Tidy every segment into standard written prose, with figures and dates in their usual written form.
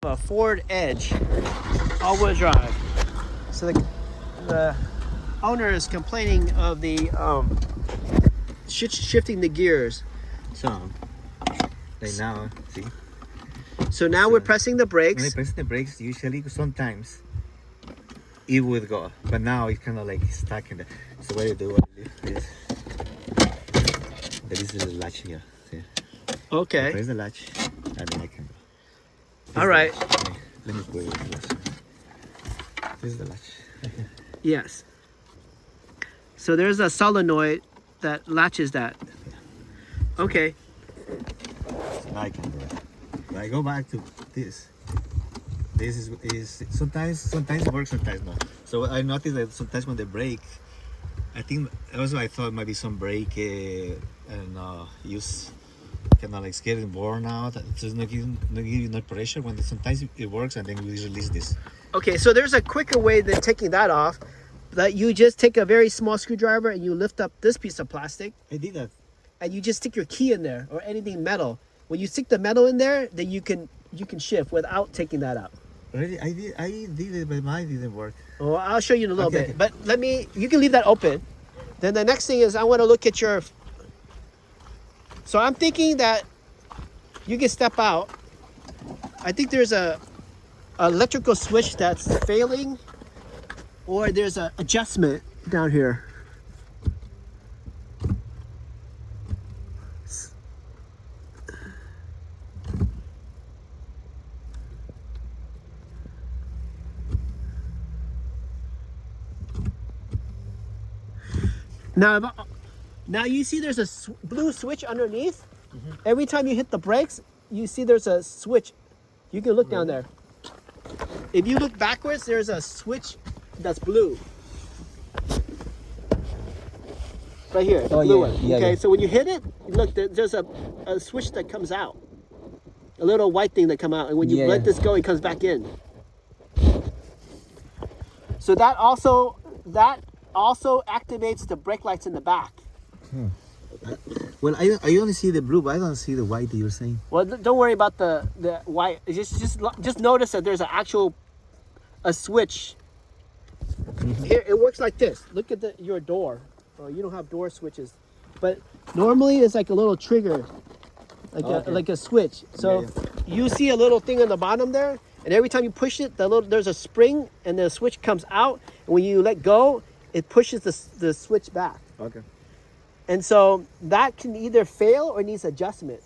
A Ford Edge all-wheel drive. So the owner is complaining of the shifting the gears. So, right now, see? So now So we're pressing the when I brakes. press the brakes, usually sometimes it would go, but now it's kind of like stuck in the. So what I do, I lift this. There is the latch here. See? I Okay. press the latch, and then I can go. All right. Let me put it this. This is the latch. Yes. So there's a solenoid that latches that. Okay. So now I can do it. But I go back to this. This is sometimes it works, sometimes not. So I noticed that sometimes when they brake, I think also I thought maybe some brake and use kind of like getting worn out. It's just not giving enough pressure when sometimes it works and then we release this. Okay, so there's a quicker way than taking that off. That you just take a very small screwdriver and you lift up this piece of plastic I did that. and you just stick your key in there or anything metal. When you stick the metal in there, then you can shift without taking that out. Really, I did it, but mine didn't work. Well, I'll show you in a little Okay, bit. okay. But you can leave that open. Then the next thing is I want to look at your. So I'm thinking that you can step out. I think there's a electrical switch that's failing, or there's an adjustment down here. Now you see there's a blue switch underneath. Every time you hit the brakes, you see there's a switch. You can look down there. If you look backwards, there's a switch that's blue. Right here, the Oh, blue yeah, one. yeah, Okay, yeah. so when you hit it, look, there's a switch that comes out. A little white thing that come out, and when you Yeah, let yeah. this go, it comes back in. So that also activates the brake lights in the back. Well, I only see the blue, but I don't see the white that you're saying. Well, don't worry about the white. Just notice that there's an actual switch. Here it works like this. Look at your door. Oh, you don't have door switches, but normally it's like a little trigger, like a switch. So you see a little thing on the bottom there, and every time you push it, there's a spring, and the switch comes out. And when you let go, it pushes the switch back. Okay. And so that can either fail or needs adjustment,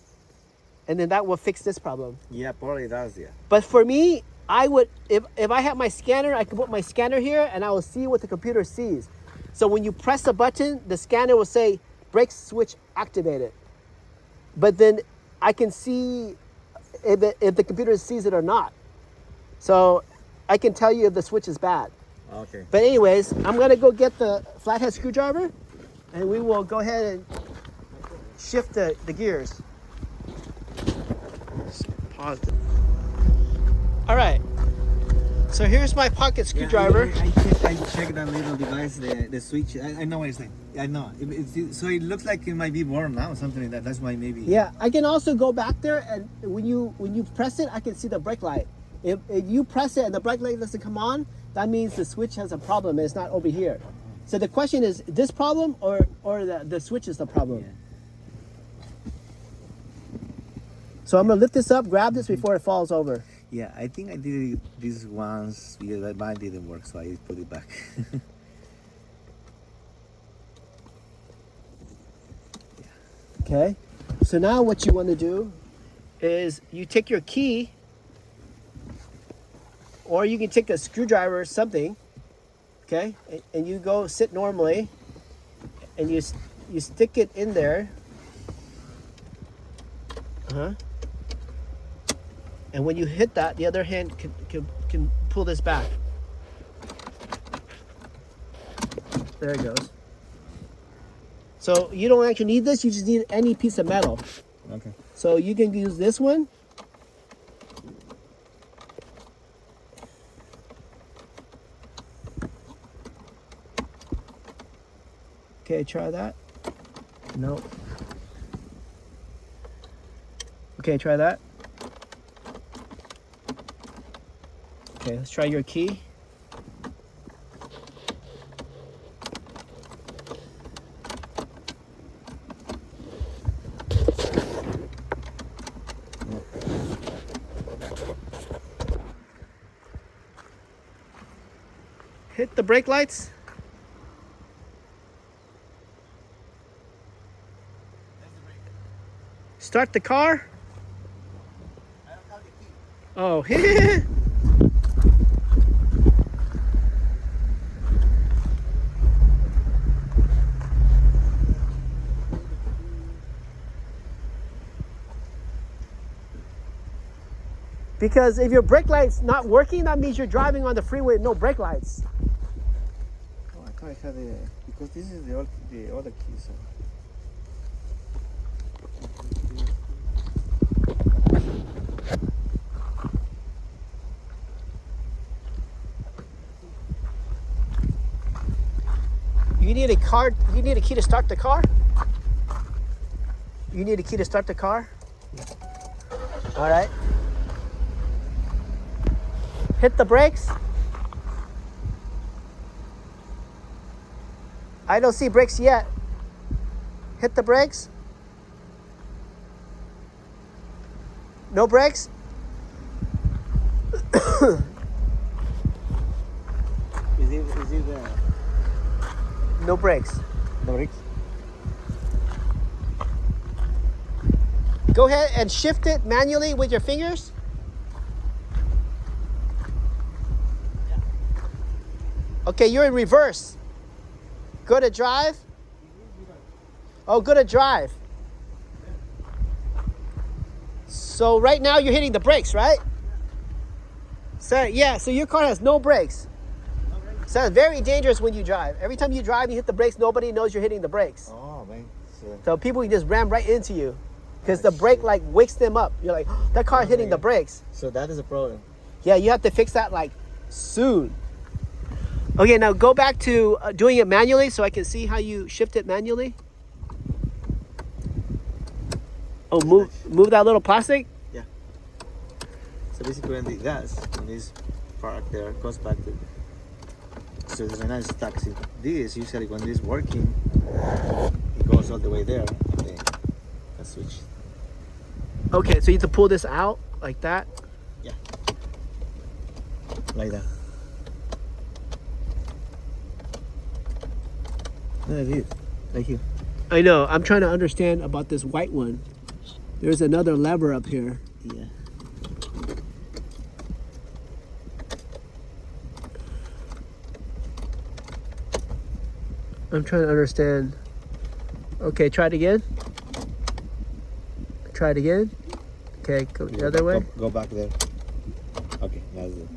and then that will fix this problem. Yeah, probably does. Yeah. But for me, I would, if I have my scanner, I can put my scanner here and I will see what the computer sees. So when you press the button, the scanner will say brake switch activated. But then I can see if the computer sees it or not. So I can tell you if the switch is bad. Okay. But anyways, I'm gonna go get the flathead screwdriver and we will go ahead and shift the gears. Pause. All right. So here's my pocket screwdriver. I checked that little device, the switch. I know what it's like. I know. So it looks like it might be warm now or something like that. That's why maybe. Yeah, I can also go back there and when you press it, I can see the brake light. If you press it and the brake light doesn't come on, that means the switch has a problem and it's not over here. So the question is this problem or the switch is the problem? Yeah. So I'm gonna lift this up, grab this before it falls over. Yeah, I think I did this once because mine didn't work, so I put it back. Okay. So now what you want to do is you take your key, or you can take a screwdriver or something, okay, and you go sit normally, and you stick it in there. And when you hit that, the other hand can pull this back. There it goes. So you don't actually need this, you just need any piece of metal. Okay. So you can use this one. Okay, try that. No. Okay, try that. Okay, let's try your key. Hit the brake lights. Start the car. Oh, because if your brake light's not working, that means you're driving on the freeway with no brake lights. Oh, I thought I had the, because this is the other key. So. You need a car. You need a key to start the car. You need a key to start the car. All right. Hit the brakes. I don't see brakes yet. Hit the brakes. No brakes. Is it the No brakes. brakes? Go ahead and shift it manually with your fingers. Okay, you're in reverse. Go to drive. Oh, go to drive. So right now you're hitting the brakes, right? So yeah, so your car has no brakes. So it's very dangerous when you drive. Every time you drive, you hit the brakes, nobody knows you're hitting the brakes. Oh, man. So people can just ram right into you because the brake like wakes them up. You're like, oh, that car's hitting the brakes. So that is a problem. Yeah, you have to fix that like soon. Okay, now go back to doing it manually so I can see how you shift it manually. Oh, move that little plastic. So basically when the gas, when it's parked there, goes back to, so when I stuck it, this usually when it's working, it goes all the way there, and then I switch. Okay, so you have to pull this out like that. Like that. No, it is. Like here. I know, I'm trying to understand about this white one. There's another lever up here. Yeah. I'm trying to understand. Okay, try it again. Try it again. Okay, go the other way. Go back there. Okay, that's it.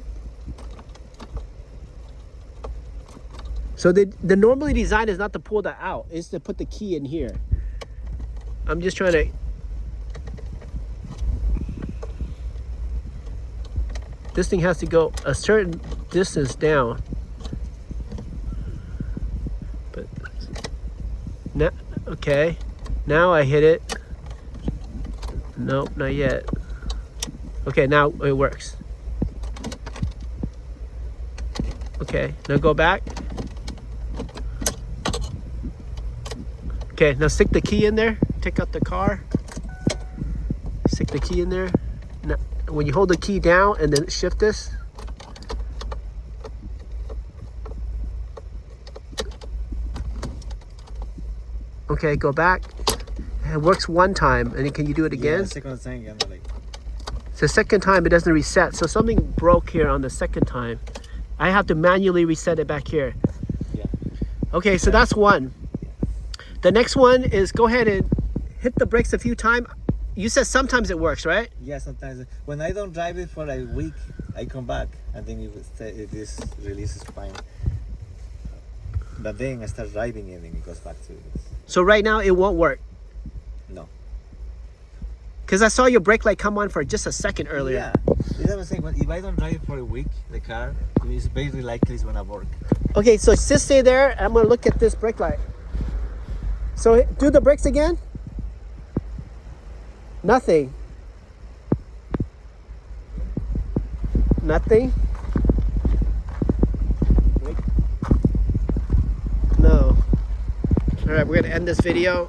So the normally design is not to pull that out, it's to put the key in here. I'm just trying to. This thing has to go a certain distance down. But now, okay, now I hit it. Nope, not yet. Okay, now it works. Okay, now go back. Okay, now stick the key in there. Take out the car. Stick the key in there. Now, when you hold the key down and then shift this. Okay, go back. It works one time, and then can you do it again? Yeah, second time again, like. So the second time it doesn't reset. So something broke here on the second time. I have to manually reset it back here. Yeah. Okay, so that's one. The next one is go ahead and hit the brakes a few times. You said sometimes it works, right? Yeah, sometimes when I don't drive it for a week, I come back and then this releases fine. But then I start driving it and it goes back to this. So right now it won't work. No. Because I saw your brake light come on for just a second earlier. Yeah. That's what I'm saying. If I don't drive it for a week, the car, it's very likely it's gonna work. Okay, so just stay there. I'm gonna look at this brake light. So do the brakes again. Nothing. Nothing. All right, we're gonna end this video.